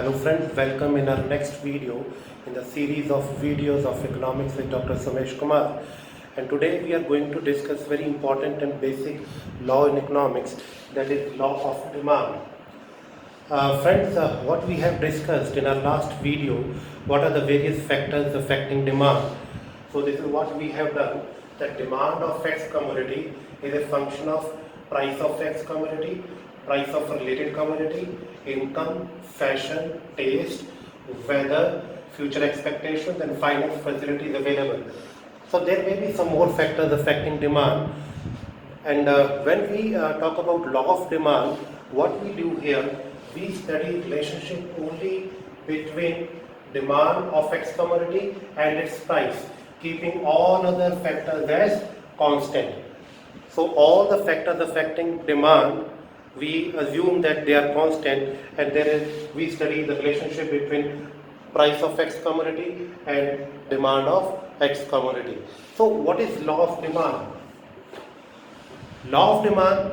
Hello friends, welcome in our next video in the series of videos of economics with Dr. Somesh Kumar. And today we are going to discuss very important and basic law in economics, that is law of demand. Friends, what we have discussed in our last video, what are the various factors affecting demand. So this is what we have done, that demand of X commodity is a function of price of X commodity, price of related commodity, income, fashion, taste, weather, future expectations, and finance facilities available. So there may be some more factors affecting demand. And when we talk about law of demand, what we do here, we study relationship only between demand of X commodity and its price, keeping all other factors as constant. So all the factors affecting demand, we assume that they are constant, and we study the relationship between price of X commodity and demand of X commodity. So what is law of demand? Law of demand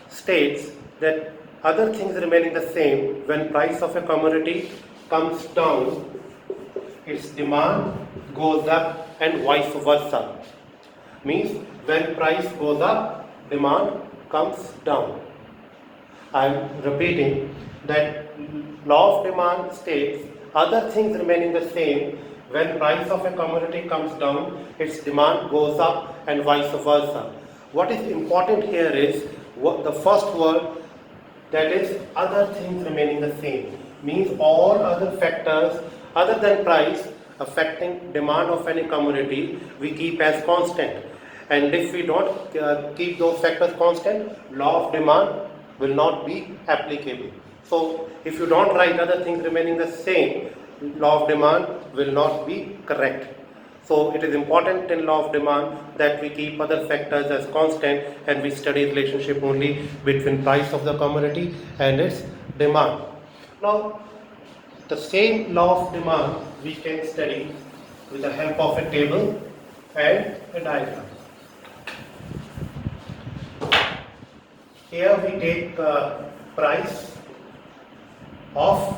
states that other things remaining the same, when price of a commodity comes down, its demand goes up and vice versa. Means when price goes up, demand comes down. I am repeating that law of demand states other things remaining the same, when price of a commodity comes down, its demand goes up and vice versa. What is important here is the first word, that is other things remaining the same, means all other factors other than price affecting demand of any commodity we keep as constant. And if we don't keep those factors constant, law of demand will not be applicable. So if you don't write other things remaining the same, law of demand will not be correct. So it is important in law of demand that we keep other factors as constant and we study relationship only between price of the commodity and its demand. Now, the same law of demand we can study with the help of a table and a diagram. Here we take price of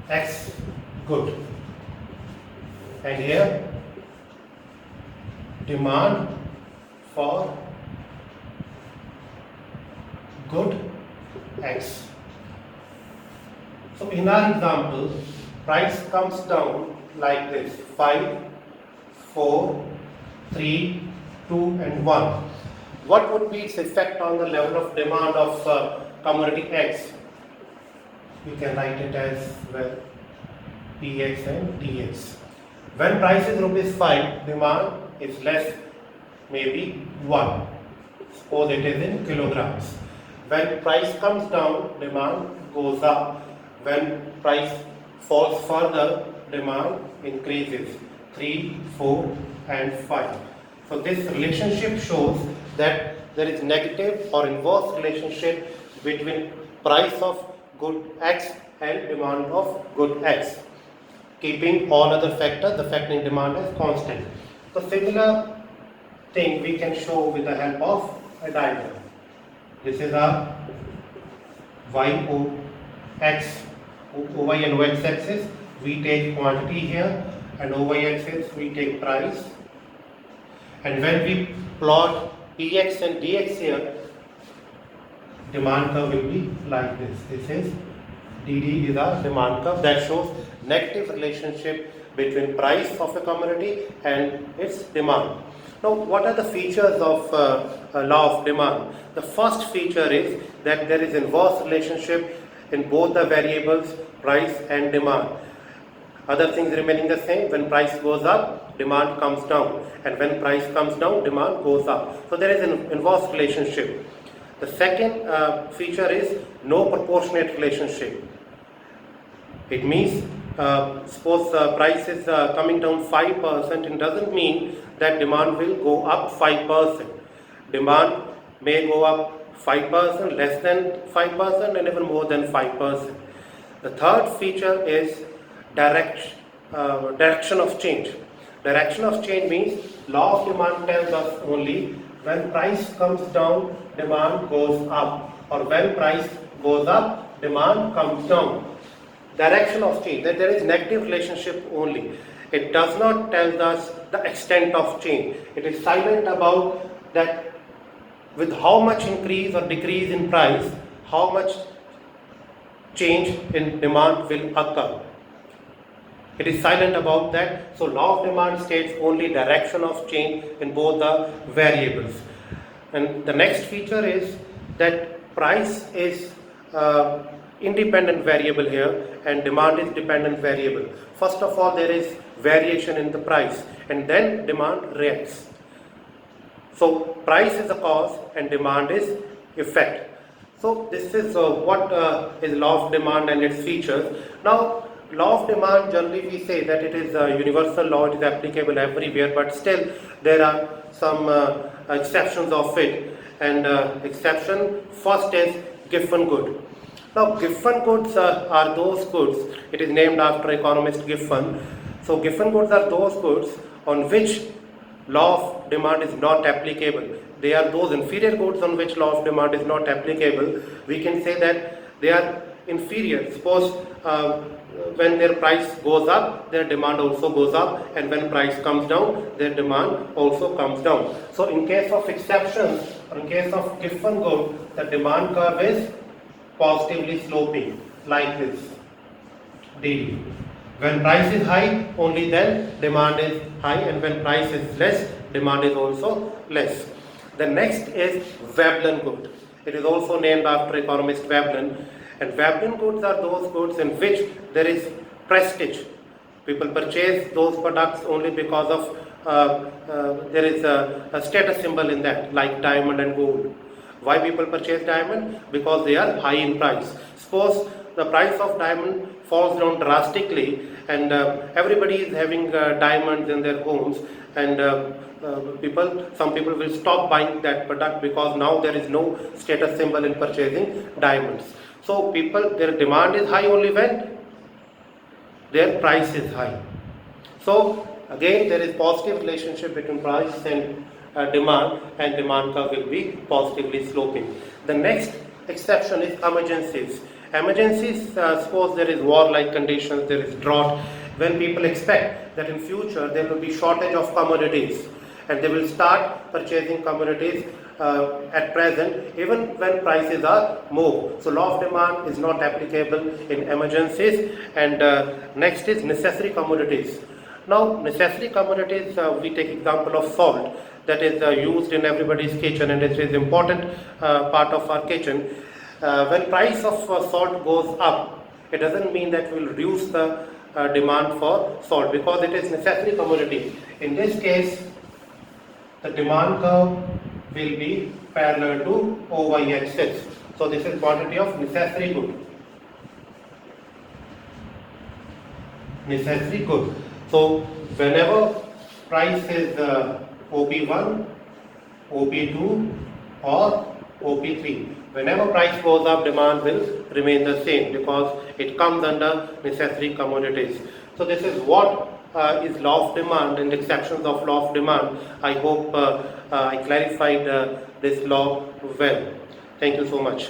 X good, and here demand for good X. So in our example, price comes down like this: 5, 4, 3, 2 and 1. What would be its effect on the level of demand of commodity X? You can write it as well, Px and Dx. When price is ₹5, demand is less, maybe 1. Suppose it is in kilograms. When price comes down, demand goes up. When price falls further, demand increases, 3, 4 and 5. So this relationship shows that there is negative or inverse relationship between price of good X and demand of good X, keeping all other factors affecting demand as constant. So similar thing we can show with the help of a diagram. This is our Y-O-X, OY and OX axis. We take quantity here, and OY axis we take price. And when we plot Px and Dx here, demand curve will be like this. This is DD is our demand curve that shows negative relationship between price of a commodity and its demand. Now, what are the features of law of demand? The first feature is that there is inverse relationship in both the variables price and demand. Other things remaining the same, when price goes up, demand comes down, and when price comes down, demand goes up. So there is an inverse relationship. The second feature is no proportionate relationship. It means suppose price is coming down 5%, it doesn't mean that demand will go up 5%. Demand may go up 5%, less than 5% and even more than 5%. The third feature is direction of change. Direction of change means law of demand tells us only when price comes down, demand goes up, or when price goes up, demand comes down. direction of change, that there is negative relationship only. It does not tell us the extent of change. It is silent about that with how much increase or decrease in price, how much change in demand will occur. It is silent about that. So law of demand states only direction of change in both the variables. And the next feature is that price is independent variable here and demand is dependent variable. First of all, there is variation in the price and then demand reacts. So price is the cause and demand is effect. So this is what is law of demand and its features. Now, law of demand, generally we say that it is a universal law, it is applicable everywhere, but still there are some exceptions of it. And exception first is Giffen good. Now Giffen goods are those goods, it is named after economist Giffen. So Giffen goods are those goods on which law of demand is not applicable. They are those inferior goods on which law of demand is not applicable. We can say that they are inferior. Suppose when their price goes up, their demand also goes up, and when price comes down, their demand also comes down. So in case of exceptions, or in case of Giffen good, the demand curve is positively sloping like this, D. When price is high, only then demand is high, and when price is less, demand is also less. The next is Veblen good. It is also named after economist Veblen. And Veblen goods are those goods in which there is prestige. People purchase those products only because of there is a status symbol in that, like diamond and gold. Why people purchase diamond? Because they are high in price. Suppose the price of diamond falls down drastically and everybody is having diamonds in their homes, and some people will stop buying that product because now there is no status symbol in purchasing diamonds. So their demand is high only when their price is high. So again, there is positive relationship between price and demand curve will be positively sloping. The next exception is emergencies. Emergencies, suppose there is war-like conditions, there is drought, when people expect that in future there will be shortage of commodities and they will start purchasing commodities at present even when prices are more. So law of demand is not applicable in emergencies. And next is necessary commodities. Now necessary commodities, we take example of salt that is used in everybody's kitchen, and it is important part of our kitchen. When price of salt goes up, it doesn't mean that we will reduce the demand for salt because it is necessary commodity. In this case, the demand curve will be parallel to OY axis. So this is quantity of necessary good. Necessary good. So whenever price is OP1, OP2 or OP3, whenever price goes up, demand will remain the same because it comes under necessary commodities. So this is what is law of demand and exceptions of law of demand. I hope I clarified this law well. Thank you so much.